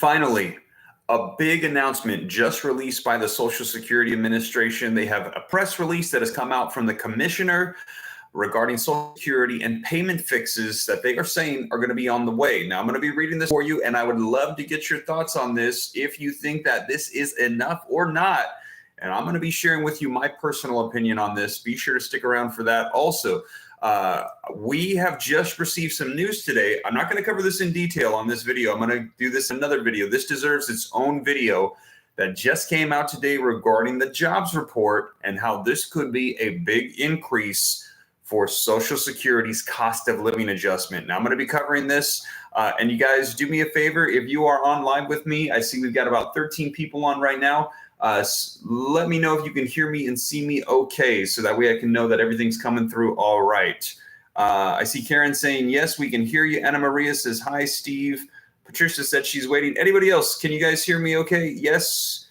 Finally, a big announcement just released by the Social Security Administration. They have a press release that has come out from the commissioner regarding Social Security and payment fixes that they are saying are going to be on the way. Now, I'm going to be reading this for you, and I would love to get your thoughts on this, if you think that this is enough or not. And I'm going to be sharing with you my personal opinion on this. Be sure to stick around for that. Also, we have just received some news today. I'm not going to cover this in detail on this video. I'm going to do this in another video. This deserves its own video that just came out today regarding the jobs report and how this could be a big increase for Social Security's cost of living adjustment. Now, I'm going to be covering this, and you guys do me a favor. If you are on live with me, I see we've got about 13 people on right now. Let me know if you can hear me and see me okay, so that way I can know that everything's coming through all right. I see Karen saying, yes, we can hear you. Anna Maria says, hi, Steve. Patricia said she's waiting. Anybody else? Can you guys hear me okay? Yes.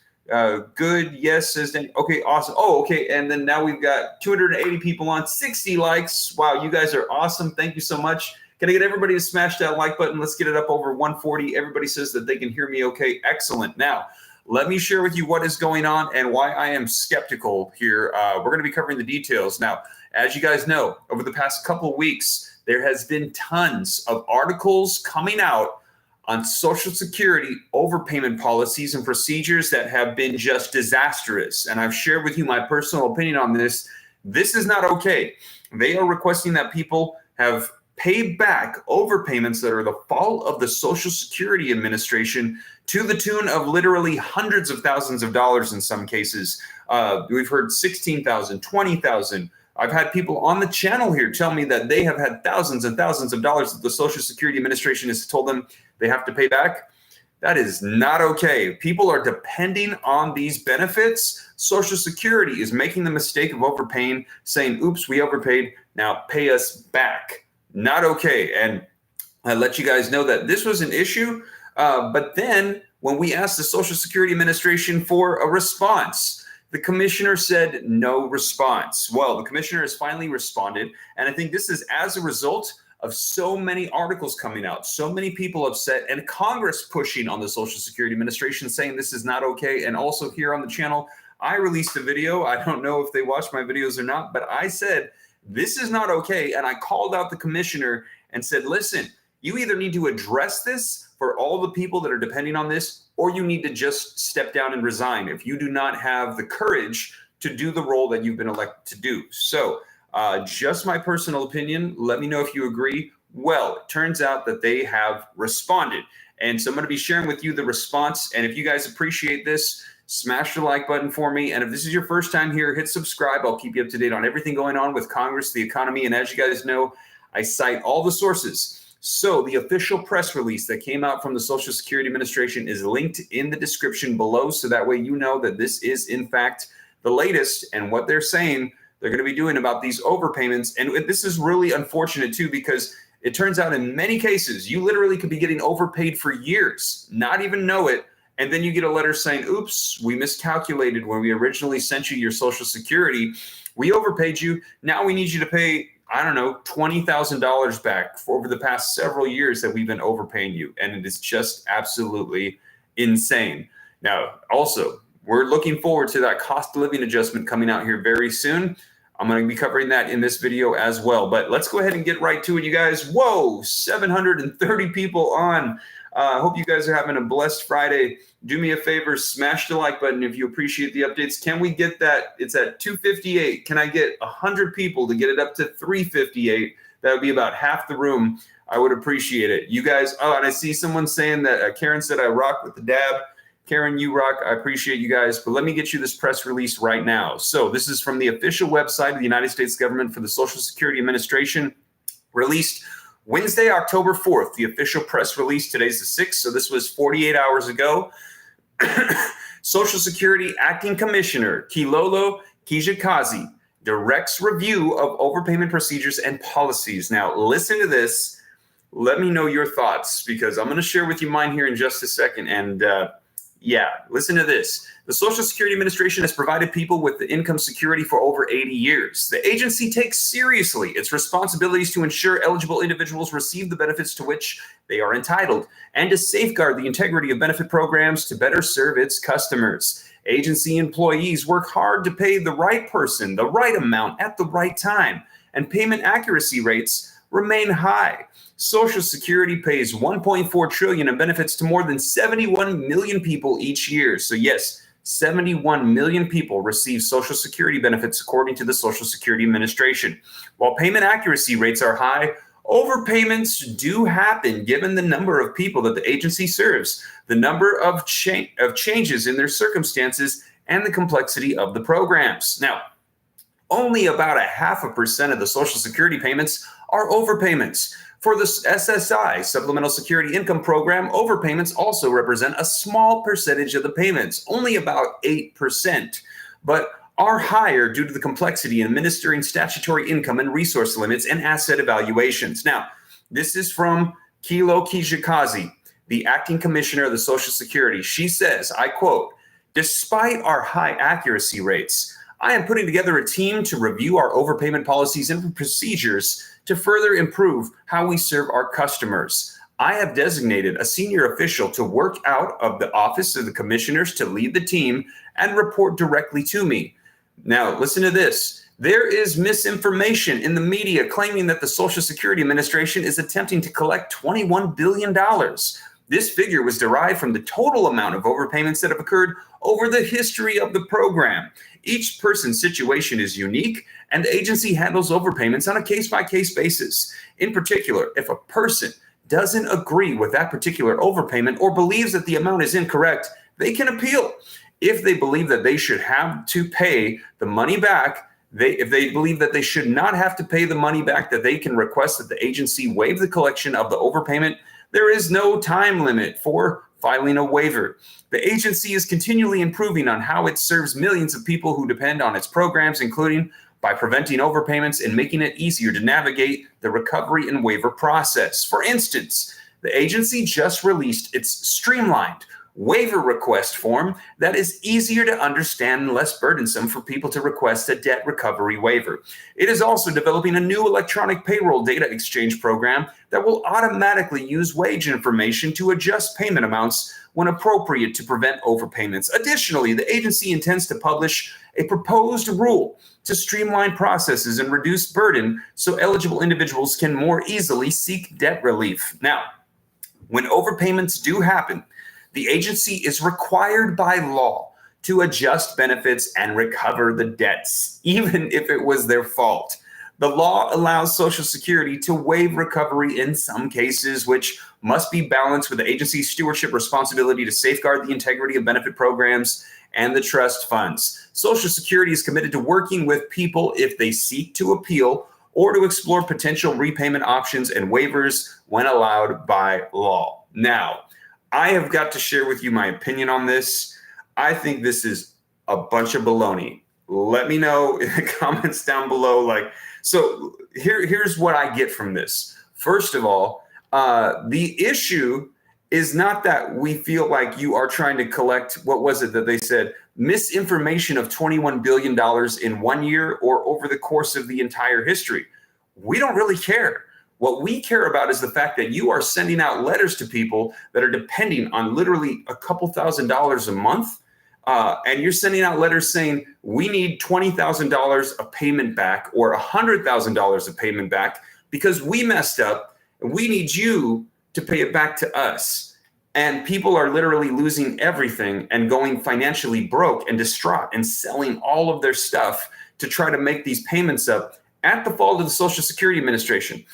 Good. Yes, says Dan. Okay, awesome. Oh, okay. And then now we've got 280 people on, 60 likes. Wow, you guys are awesome. Thank you so much. Can I get everybody to smash that like button? Let's get it up over 140. Everybody says that they can hear me okay. Excellent. Now, let me share with you what is going on and why I am skeptical here. We're going to be covering the details. Now, as you guys know, over the past couple of weeks, there has been tons of articles coming out on Social Security overpayment policies and procedures that have been just disastrous. And I've shared with you my personal opinion on this. This is not okay. They are requesting that people have paid back overpayments that are the fault of the Social Security Administration to the tune of literally hundreds of thousands of dollars in some cases. We've heard $16,000, $20,000. I've had people on the channel here tell me that they have had thousands and thousands of dollars that the Social Security Administration has told them they have to pay back. That is not okay. People are depending on these benefits. Social Security is making the mistake of overpaying, saying, oops, we overpaid, now pay us back. Not okay. And I let you guys know that this was an issue. But then when we asked the Social Security Administration for a response, the commissioner said no response. Well, the commissioner has finally responded. And I think this is as a result of so many articles coming out, so many people upset, and Congress pushing on the Social Security Administration saying this is not okay. And also here on the channel, I released a video. I don't know if they watched my videos or not, but I said, this is not okay. And I called out the commissioner and said, listen, you either need to address this for all the people that are depending on this, or you need to just step down and resign if you do not have the courage to do the role that you've been elected to do. So just my personal opinion. Let me know if you agree. Well, it turns out that they have responded. And so I'm going to be sharing with you the response. And if you guys appreciate this, smash the like button for me. And if this is your first time here, hit subscribe. I'll keep you up to date on everything going on with Congress, the economy. And as you guys know, I cite all the sources. So the official press release that came out from the Social Security Administration is linked in the description below. So that way you know that this is, in fact, the latest and what they're saying they're going to be doing about these overpayments. And this is really unfortunate, too, because it turns out in many cases, you literally could be getting overpaid for years, not even know it. And then you get a letter saying, oops, we miscalculated when we originally sent you your Social Security. We overpaid you. Now we need you to pay, I don't know, $20,000 back for over the past several years that we've been overpaying you. And it is just absolutely insane. Now, also, we're looking forward to that cost of living adjustment coming out here very soon. I'm going to be covering that in this video as well. But let's go ahead and get right to it, you guys. Whoa, 730 people on. I hope you guys are having a blessed Friday. Do me a favor, smash the like button if you appreciate the updates. Can we get that? It's at 258. Can I get 100 people to get it up to 358? That would be about half the room. I would appreciate it. You guys, oh, and I see someone saying that Karen said I rock with the dab. Karen, you rock. I appreciate you guys. But let me get you this press release right now. So this is from the official website of the United States government for the Social Security Administration, released Wednesday, October 4th, the official press release. Today's the 6th, so this was 48 hours ago. Social Security Acting Commissioner Kilolo Kijakazi directs review of overpayment procedures and policies. Now, listen to this. Let me know your thoughts, because I'm going to share with you mine here in just a second. And Yeah, listen to this. The Social Security Administration has provided people with the income security for over 80 years. The agency takes seriously its responsibilities to ensure eligible individuals receive the benefits to which they are entitled and to safeguard the integrity of benefit programs to better serve its customers. Agency employees work hard to pay the right person the right amount at the right time, and payment accuracy rates remain high. Social Security pays $1.4 trillion in benefits to more than 71 million people each year. So yes, 71 million people receive Social Security benefits according to the Social Security Administration. While payment accuracy rates are high, overpayments do happen given the number of people that the agency serves, the number of changes in their circumstances, and the complexity of the programs. Now, only about 0.5% of the Social Security payments are overpayments. For the SSI, Supplemental Security Income Program, overpayments also represent a small percentage of the payments, only about 8%, but are higher due to the complexity in administering statutory income and resource limits and asset evaluations. Now, this is from Kilo Kijikazi, the acting commissioner of the Social Security. She says, I quote, "Despite our high accuracy rates, I am putting together a team to review our overpayment policies and procedures to further improve how we serve our customers. I have designated a senior official to work out of the office of the commissioners to lead the team and report directly to me." Now, listen to this. There is misinformation in the media claiming that the Social Security Administration is attempting to collect $21 billion. This figure was derived from the total amount of overpayments that have occurred over the history of the program. Each person's situation is unique, and the agency handles overpayments on a case-by-case basis. In particular, if a person doesn't agree with that particular overpayment or believes that the amount is incorrect, they can appeal. If they believe that they should have to pay the money back, if they believe that they should not have to pay the money back, that they can request that the agency waive the collection of the overpayment. There is no time limit for filing a waiver. The agency is continually improving on how it serves millions of people who depend on its programs, including by preventing overpayments and making it easier to navigate the recovery and waiver process. For instance, the agency just released its streamlined waiver request form that is easier to understand and less burdensome for people to request a debt recovery waiver. It is also developing a new electronic payroll data exchange program that will automatically use wage information to adjust payment amounts when appropriate to prevent overpayments. Additionally, the agency intends to publish a proposed rule to streamline processes and reduce burden so eligible individuals can more easily seek debt relief. Now, when overpayments do happen, the agency is required by law to adjust benefits and recover the debts, even if it was their fault. The law allows Social Security to waive recovery in some cases, which must be balanced with the agency's stewardship responsibility to safeguard the integrity of benefit programs and the trust funds. Social Security is committed to working with people if they seek to appeal or to explore potential repayment options and waivers when allowed by law. Now, I have got to share with you my opinion on this. I think this is a bunch of baloney. Let me know in the comments down below. So here's what I get from this. First of all, the issue is not that we feel like you are trying to collect, what was it that they said, misinformation of $21 billion in 1 year or over the course of the entire history. We don't really care. What we care about is the fact that you are sending out letters to people that are depending on literally a couple $1,000s a month. And you're sending out letters saying, we need $20,000 of payment back or $100,000 of payment back because we messed up and we need you to pay it back to us. And people are literally losing everything and going financially broke and distraught and selling all of their stuff to try to make these payments up at the fault of the Social Security Administration.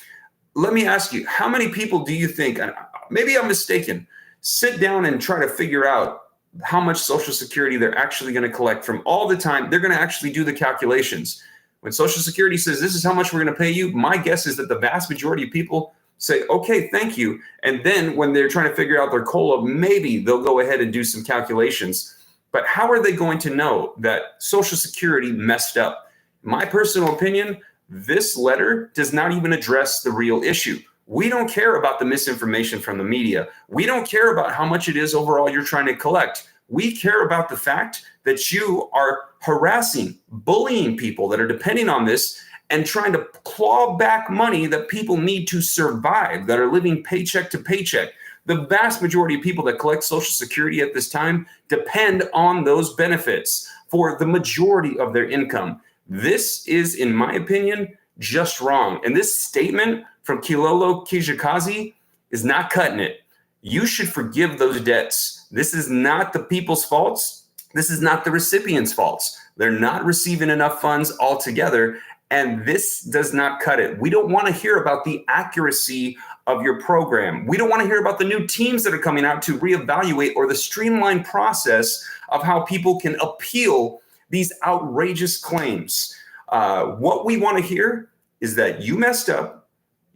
Let me ask you, how many people do you think, and maybe I'm mistaken, sit down and try to figure out how much Social Security they're actually going to collect from all the time? They're going to actually do the calculations. When Social Security says, this is how much we're going to pay you, my guess is that the vast majority of people say, okay, thank you. And then when they're trying to figure out their COLA, maybe they'll go ahead and do some calculations. But how are they going to know that Social Security messed up? My personal opinion, this letter does not even address the real issue. We don't care about the misinformation from the media. We don't care about how much it is overall you're trying to collect. We care about the fact that you are harassing, bullying people that are depending on this and trying to claw back money that people need to survive, that are living paycheck to paycheck. The vast majority of people that collect Social Security at this time depend on those benefits for the majority of their income. This is, in my opinion, just wrong. And this statement from Kilolo Kijakazi is not cutting it. You should forgive those debts. This is not the people's faults. This is not the recipients' faults. They're not receiving enough funds altogether, and this does not cut it. We don't want to hear about the accuracy of your program. We don't want to hear about the new teams that are coming out to reevaluate or the streamlined process of how people can appeal these outrageous claims. What we want to hear is that you messed up,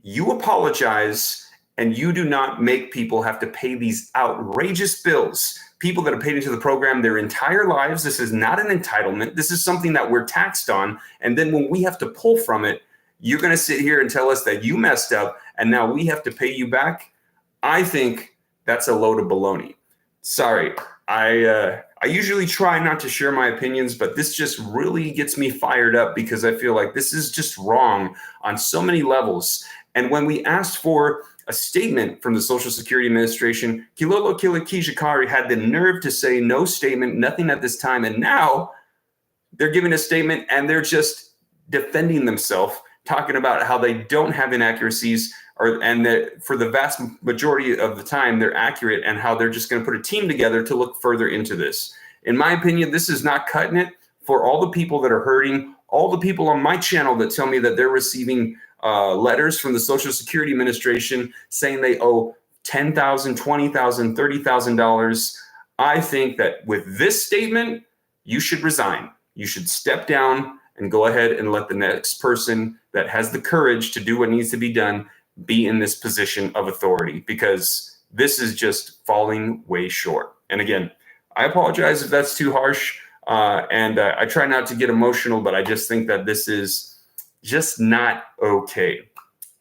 you apologize, and you do not make people have to pay these outrageous bills. People that have paid into the program their entire lives. This is not an entitlement. This is something that we're taxed on. And then when we have to pull from it, you're going to sit here and tell us that you messed up and now we have to pay you back. I think that's a load of baloney. Sorry. I usually try not to share my opinions, but this just really gets me fired up because I feel like this is just wrong on so many levels. And when we asked for a statement from the Social Security Administration, Kilolo Kijakazi had the nerve to say no statement, nothing at this time. And now they're giving a statement and they're just defending themselves, talking about how they don't have inaccuracies and that for the vast majority of the time they're accurate and how they're just going to put a team together to look further into this. In my opinion, this is not cutting it for all the people that are hurting, all the people on my channel that tell me that they're receiving letters from the Social Security Administration saying they owe $10,000, $20,000, $30,000. I think that with this statement, you should resign. You should step down and go ahead and let the next person that has the courage to do what needs to be done be in this position of authority, because this is just falling way short. And again, I apologize if that's too harsh. I try not to get emotional, but I just think that this is just not okay.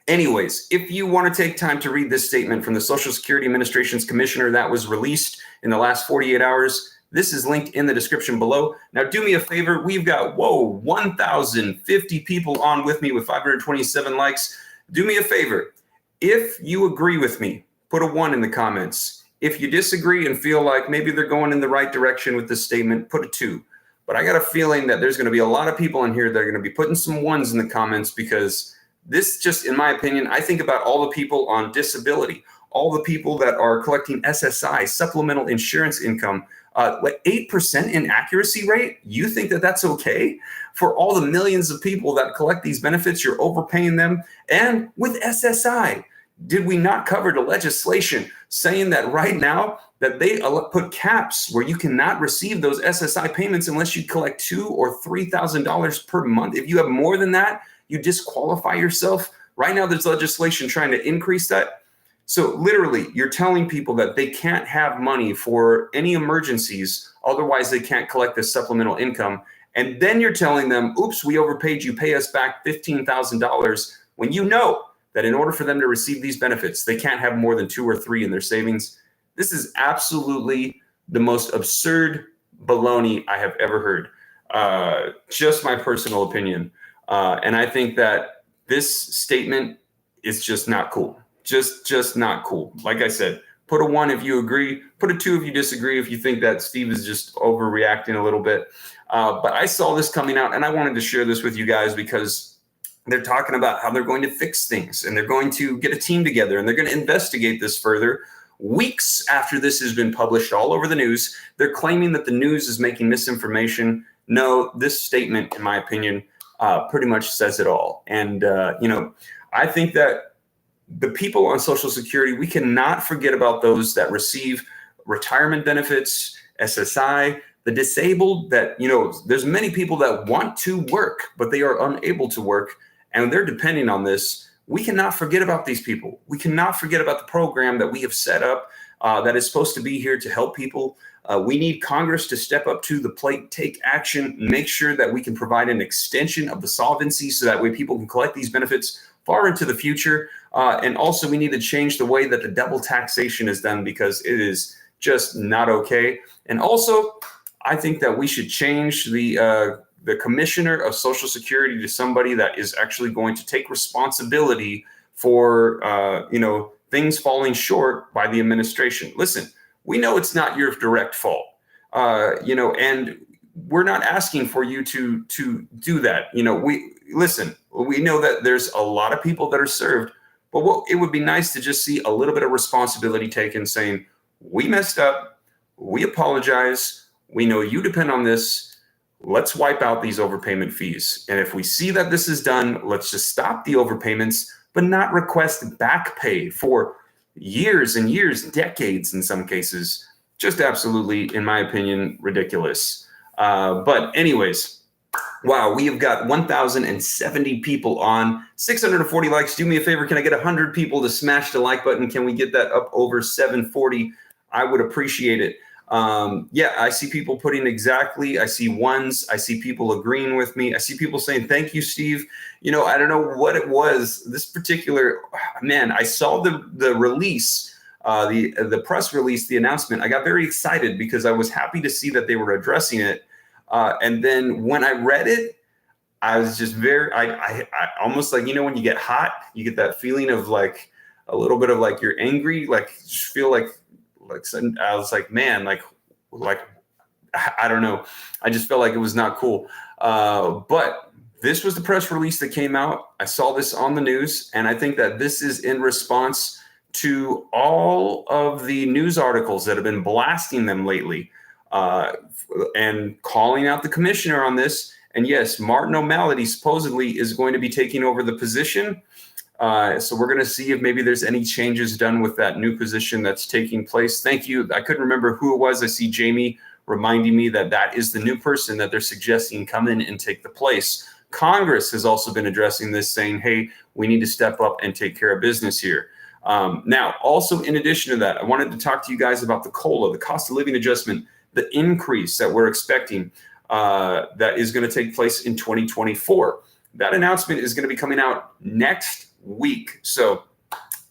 Anyways, if you want to take time to read this statement from the Social Security Administration's commissioner that was released in the last 48 hours, this is linked in the description below. Now, do me a favor. We've got, 1,050 people on with me with 527 likes. Do me a favor. If you agree with me, put a 1 in the comments. If you disagree and feel like maybe they're going in the right direction with this statement, put a 2. But I got a feeling that there's going to be a lot of people in here that are going to be putting some 1s in the comments, because this just, in my opinion, I think about all the people on disability, all the people that are collecting SSI, supplemental insurance income, 8% inaccuracy rate. You think that that's okay? For all the millions of people that collect these benefits, you're overpaying them. And with SSI, did we not cover the legislation saying that right now that they put caps where you cannot receive those SSI payments unless you collect $2,000 or $3,000 per month? If you have more than that, you disqualify yourself. Right now, there's legislation trying to increase that. So literally, you're telling people that they can't have money for any emergencies, otherwise they can't collect this supplemental income. And then you're telling them, oops, we overpaid you, pay us back $15,000, when you know that in order for them to receive these benefits, they can't have more than 2 or 3 in their savings. This is absolutely the most absurd baloney I have ever heard. Just my personal opinion. And I think that this statement is just not cool. Just not cool. Like I said, put a 1 if you agree, put a 2 if you disagree, if you think that Steve is just overreacting a little bit. But I saw this coming out and I wanted to share this with you guys because they're talking about how they're going to fix things and they're going to get a team together and they're going to investigate this further. Weeks after this has been published all over the news, they're claiming that the news is making misinformation. No, this statement, in my opinion, pretty much says it all. And, I think that the people on Social Security, we cannot forget about those that receive retirement benefits, SSI, the disabled that, there's many people that want to work, but they are unable to work and they're depending on this. We cannot forget about these people. We cannot forget about the program that we have set up that is supposed to be here to help people. We need Congress to step up to the plate, take action, make sure that we can provide an extension of the solvency so that way people can collect these benefits far into the future. And also we need to change the way that the double taxation is done, because it is just not okay. And also, I think that we should change the commissioner of Social Security to somebody that is actually going to take responsibility for things falling short by the administration. Listen, we know it's not your direct fault, and we're not asking for you to do that. We know that there's a lot of people that are served, but it would be nice to just see a little bit of responsibility taken, saying we messed up, we apologize, we know you depend on this. Let's wipe out these overpayment fees. And if we see that this is done, let's just stop the overpayments, but not request back pay for years and years, decades in some cases. Just absolutely, in my opinion, ridiculous. But anyways, wow, we have got 1,070 people on, 640 likes. Do me a favor, can I get 100 people to smash the like button? Can we get that up over 740? I would appreciate it. Yeah, I see people putting exactly. I see ones. I see people agreeing with me. I see people saying, thank you, Steve. I don't know what it was. This particular, man, I saw the release, the press release, the announcement. I got very excited because I was happy to see that they were addressing it. And then when I read it, I was just I almost like, when you get hot, you get that feeling of like a little bit of like you're angry, like just feel like I was like, man, like I don't know. I just felt like it was not cool. But this was the press release that came out. I saw this on the news, and I think that this is in response to all of the news articles that have been blasting them lately, and calling out the commissioner on this. And yes, Martin O'Malley supposedly is going to be taking over the position. So we're going to see if maybe there's any changes done with that new position that's taking place. Thank you. I couldn't remember who it was. I see Jamie reminding me that is the new person that they're suggesting come in and take the place. Congress has also been addressing this, saying, hey, we need to step up and take care of business here. Now, also in addition to that, I wanted to talk to you guys about the COLA, the cost of living adjustment, the increase that we're expecting that is going to take place in 2024. That announcement is going to be coming out next week. So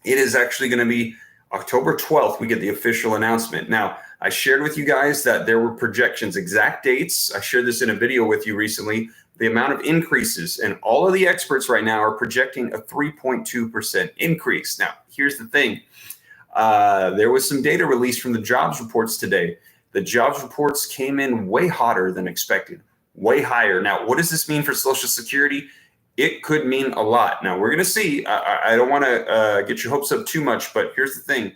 it is actually going to be October 12th. We get the official announcement. Now, I shared with you guys that there were projections, exact dates. I shared this in a video with you recently, the amount of increases, and all of the experts right now are projecting a 3.2% increase. Now, here's the thing. There was some data released from the jobs reports today. The jobs reports came in way hotter than expected, way higher. Now, what does this mean for Social Security? It could mean a lot. Now, we're going to see. I don't want to get your hopes up too much, but here's the thing.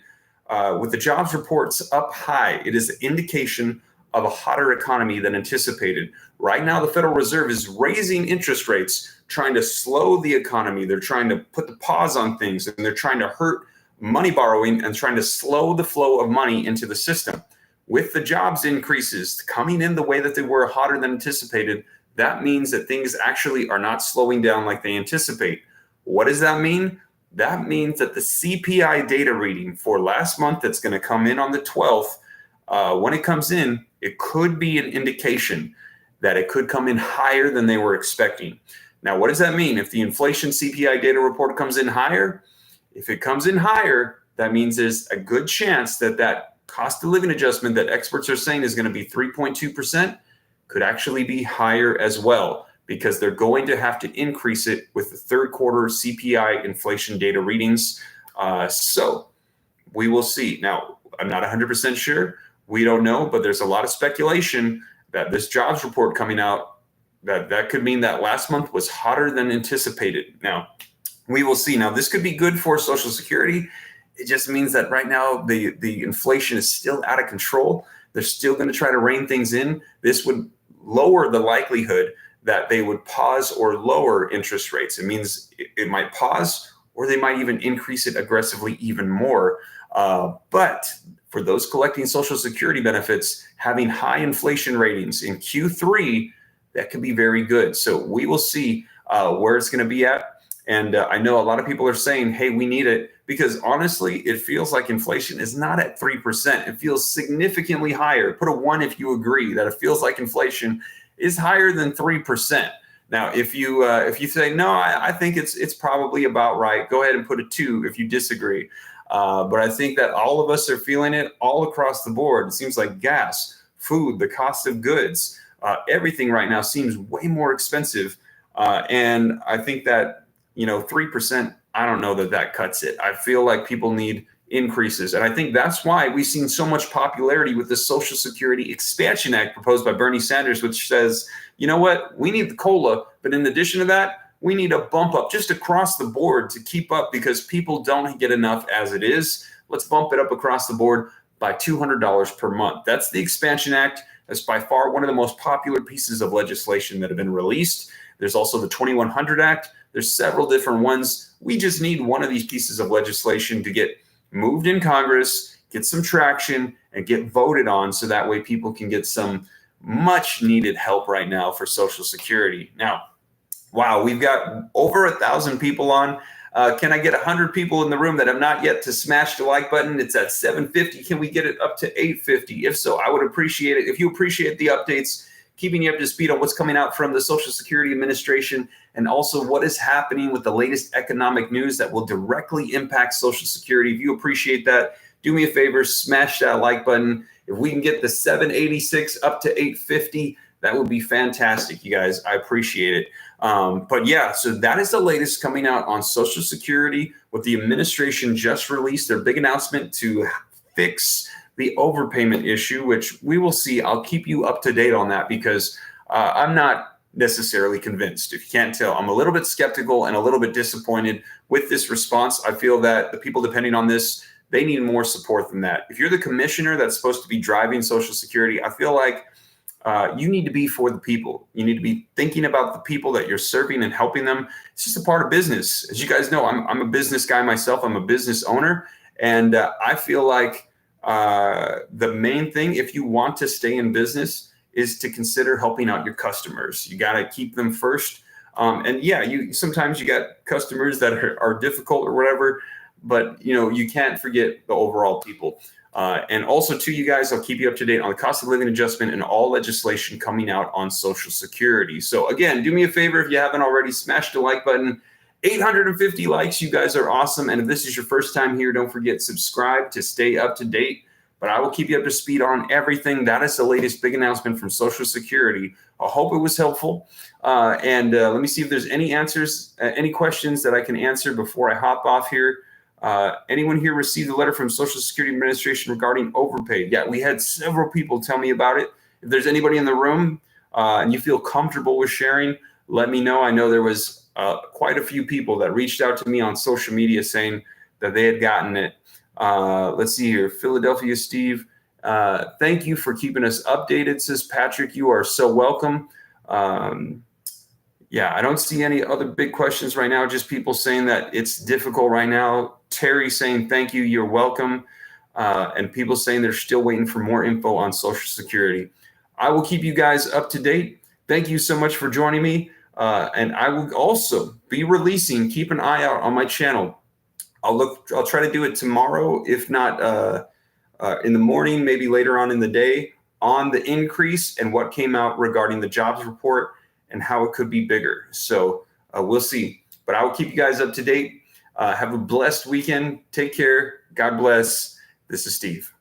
With the jobs reports up high, it is an indication of a hotter economy than anticipated. Right now, the Federal Reserve is raising interest rates, trying to slow the economy. They're trying to put the pause on things, and they're trying to hurt money borrowing and trying to slow the flow of money into the system. With the jobs increases coming in the way that they were hotter than anticipated, that means that things actually are not slowing down like they anticipate. What does that mean? That means that the CPI data reading for last month that's going to come in on the 12th, when it comes in, it could be an indication that it could come in higher than they were expecting. Now, what does that mean? If the inflation CPI data report comes in higher, if it comes in higher, that means there's a good chance that cost of living adjustment that experts are saying is going to be 3.2% could actually be higher as well, because they're going to have to increase it with the third quarter CPI inflation data readings. So we will see. Now, I'm not 100% sure. We don't know, but there's a lot of speculation that this jobs report coming out, that could mean that last month was hotter than anticipated. Now, we will see. Now, this could be good for Social Security. It just means that right now the inflation is still out of control. They're still going to try to rein things in. This would lower the likelihood that they would pause or lower interest rates. It means it might pause, or they might even increase it aggressively even more. But for those collecting Social Security benefits, having high inflation ratings in Q3, that could be very good. So we will see where it's going to be at. And I know a lot of people are saying, hey, we need it, because honestly, it feels like inflation is not at 3%. It feels significantly higher. Put a 1 if you agree that it feels like inflation is higher than 3%. Now, if you say, no, I think it's probably about right, go ahead and put a 2 if you disagree. But I think that all of us are feeling it all across the board. It seems like gas, food, the cost of goods, everything right now seems way more expensive. And I think that, 3%, I don't know that that cuts it. I feel like people need increases. And I think that's why we've seen so much popularity with the Social Security Expansion Act proposed by Bernie Sanders, which says, you know what, we need the COLA, but in addition to that, we need a bump up just across the board to keep up because people don't get enough as it is. Let's bump it up across the board by $200 per month. That's the Expansion Act. That's by far one of the most popular pieces of legislation that have been released. There's also the 2100 Act. There's several different ones. We just need one of these pieces of legislation to get moved in Congress, get some traction, and get voted on so that way people can get some much needed help right now for Social Security. Now, wow, we've got over 1,000 people on. Can I get 100 people in the room that have not yet to smash the like button? It's at 750. Can we get it up to 850? If so, I would appreciate it. If you appreciate the updates, keeping you up to speed on what's coming out from the Social Security Administration and also what is happening with the latest economic news that will directly impact Social Security. If you appreciate that, do me a favor, smash that like button. If we can get the 786 up to 850, that would be fantastic, you guys. I appreciate it. But yeah, so that is the latest coming out on Social Security. What the administration just released, their big announcement to fix the overpayment issue, which we will see. I'll keep you up to date on that because I'm not necessarily convinced. If you can't tell, I'm a little bit skeptical and a little bit disappointed with this response. I feel that the people depending on this, they need more support than that. If you're the commissioner that's supposed to be driving Social Security, I feel like you need to be for the people. You need to be thinking about the people that you're serving and helping them. It's just a part of business. As you guys know, I'm a business guy myself. I'm a business owner. And I feel like the main thing, if you want to stay in business, is to consider helping out your customers. You got to keep them first. And yeah, sometimes you got customers that are difficult or whatever, but you can't forget the overall people. And also to you guys, I'll keep you up to date on the cost of living adjustment and all legislation coming out on Social Security. So again, do me a favor if you haven't already, smash the like button. 850 likes. You guys are awesome. And if this is your first time here, don't forget subscribe to stay up to date. But I will keep you up to speed on everything. That is the latest big announcement from Social Security. I hope it was helpful. And let me see if there's any answers, any questions that I can answer before I hop off here. Anyone here received a letter from Social Security Administration regarding overpay? Yeah, we had several people tell me about it. If there's anybody in the room and you feel comfortable with sharing, let me know. I know there was quite a few people that reached out to me on social media saying that they had gotten it. Let's see here. Philadelphia Steve, thank you for keeping us updated, says Patrick. You are so welcome. Yeah, I don't see any other big questions right now. Just people saying that it's difficult right now. Terry saying thank you, you're welcome. And people saying they're still waiting for more info on Social Security. I will keep you guys up to date. Thank you so much for joining me. And I will also be releasing, keep an eye out on my channel. I'll try to do it tomorrow, if not in the morning, maybe later on in the day, on the increase and what came out regarding the jobs report and how it could be bigger. So we'll see. But I will keep you guys up to date. Have a blessed weekend. Take care. God bless. This is Steve.